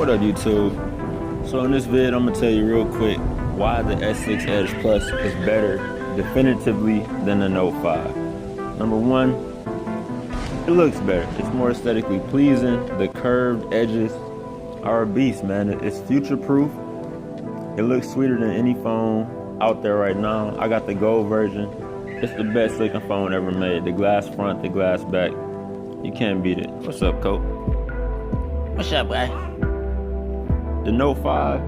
What up, YouTube? So in this vid, I'm gonna tell you real quick why the S6 Edge Plus is better definitively than the Note 5. Number one, it looks better. It's more aesthetically pleasing. The curved edges are a beast, man. It's future-proof. It looks sweeter than any phone out there right now. I got the gold version. It's the best looking phone ever made. The glass front, the glass back. You can't beat it. What's up, Cope? What's up, guy? The Note 5,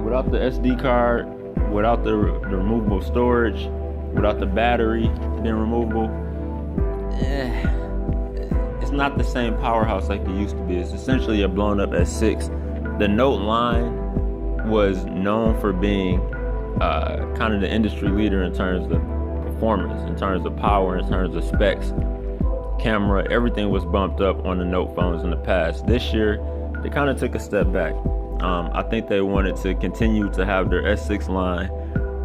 without the SD card, without the removable storage, without the battery being removable, it's not the same powerhouse like it used to be. It's essentially a blown up S6. The Note line was known for being kind of the industry leader in terms of performance, in terms of power, in terms of specs, camera. Everything was bumped up on the Note phones in the past. This year, they kind of took a step back. I think they wanted to continue to have their S6 line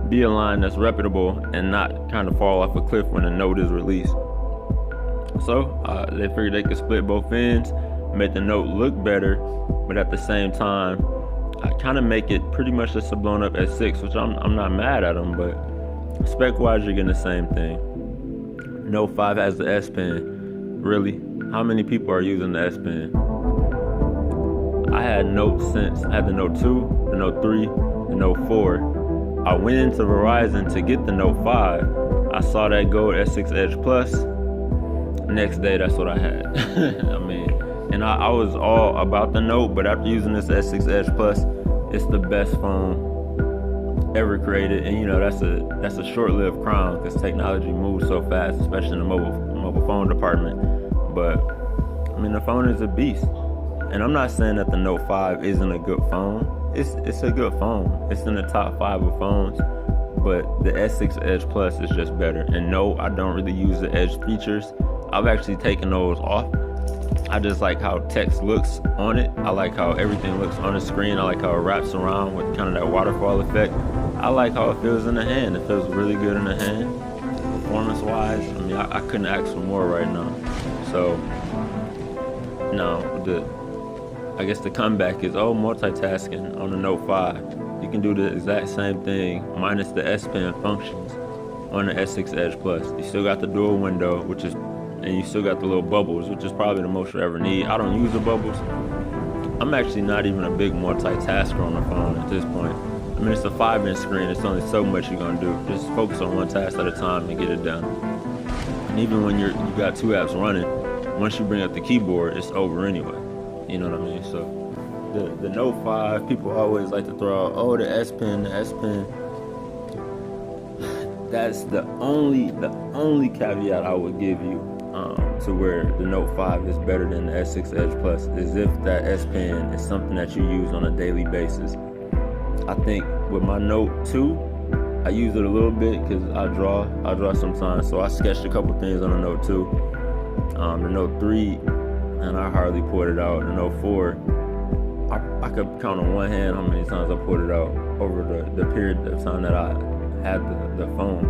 be a line that's reputable and not kind of fall off a cliff when a Note is released. So they figured they could split both ends, make the Note look better, but at the same time, kind of make it pretty much just a blown up S6, which I'm not mad at them, but spec-wise, you're getting the same thing. Note 5 has the S Pen. Really? How many people are using the S Pen? I had Note since I had the Note 2, the Note 3, the Note 4. I went into Verizon to get the Note 5. I saw that gold S6 Edge Plus. Next day, that's what I had. I was all about the Note, but after using this S6 Edge Plus, it's the best phone ever created. And you know, that's a short-lived crown because technology moves so fast, especially in the mobile phone department. But I mean, the phone is a beast. And I'm not saying that the Note 5 isn't a good phone. It's a good phone. It's in the top 5 of phones. But the S6 Edge Plus is just better. And no, I don't really use the Edge features. I've actually taken those off. I just like how text looks on it. I like how everything looks on the screen. I like how it wraps around with kind of that waterfall effect. I like how it feels in the hand. It feels really good in the hand. Performance-wise, I mean, I couldn't ask for more right now. So, no, I guess the comeback is, multitasking on the Note 5. You can do the exact same thing minus the S Pen functions on the S6 Edge Plus. You still got the dual window, and you still got the little bubbles, which is probably the most you ever need. I don't use the bubbles. I'm actually not even a big multitasker on the phone at this point. I mean, it's a 5-inch screen. It's only so much you're gonna do. Just focus on one task at a time and get it done. And even when you got 2 apps running, once you bring up the keyboard, it's over anyway. You know what I mean? So the Note 5, people always like to throw out, the S Pen. That's the only caveat I would give you to where the Note 5 is better than the S6 Edge Plus is if that S Pen is something that you use on a daily basis. I think with my Note 2, I use it a little bit because I draw sometimes, so I sketched a couple things on the Note 2. The Note 3, and I hardly pulled it out. The Note 4, I could count on one hand how many times I pulled it out over the period of time that I had the phone.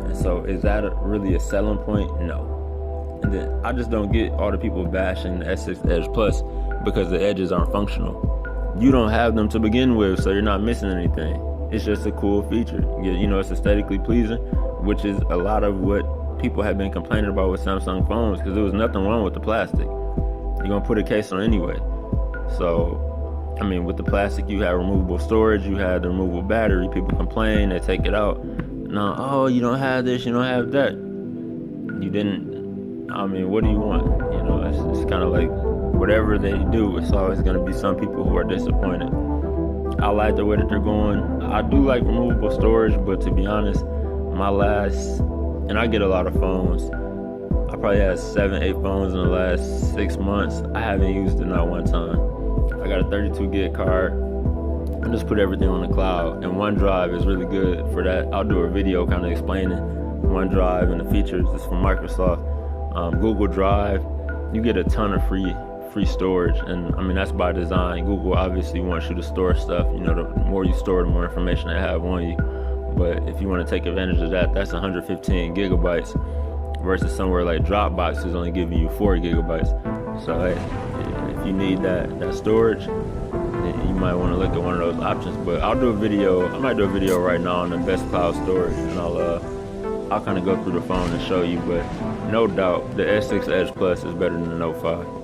And so is that really a selling point? No. And then I just don't get all the people bashing the S6 Edge Plus because the edges aren't functional. You don't have them to begin with, so you're not missing anything. It's just a cool feature. You know, it's aesthetically pleasing, which is a lot of what people have been complaining about with Samsung phones because there was nothing wrong with the plastic. You're gonna put a case on anyway. So, I mean, with the plastic, you have removable storage, you have the removable battery. People complain, they take it out. Now, you don't have this, you don't have that. You didn't. I mean, what do you want? You know, it's kind of like whatever they do, it's always gonna be some people who are disappointed. I like the way that they're going. I do like removable storage, but to be honest, and I get a lot of phones. I probably had 7-8 phones in the last 6 months. I haven't used it not one time. I got a 32 gig card. I just put everything on the cloud, and OneDrive is really good for that. I'll do a video kind of explaining OneDrive and the features. It's from Microsoft. Google Drive, you get a ton of free storage, and I mean that's by design. Google obviously wants you to store stuff. You know, the more you store, the more information they have on you. But if you want to take advantage of that, that's 115 gigabytes versus somewhere like Dropbox is only giving you 4 gigabytes. So hey, if if you need that storage, then you might want to look at one of those options. But I'll do a video. I might do a video right now on the best cloud storage, and I'll kind of go through the phone and show you. But no doubt, the S6 Edge Plus is better than the Note 5.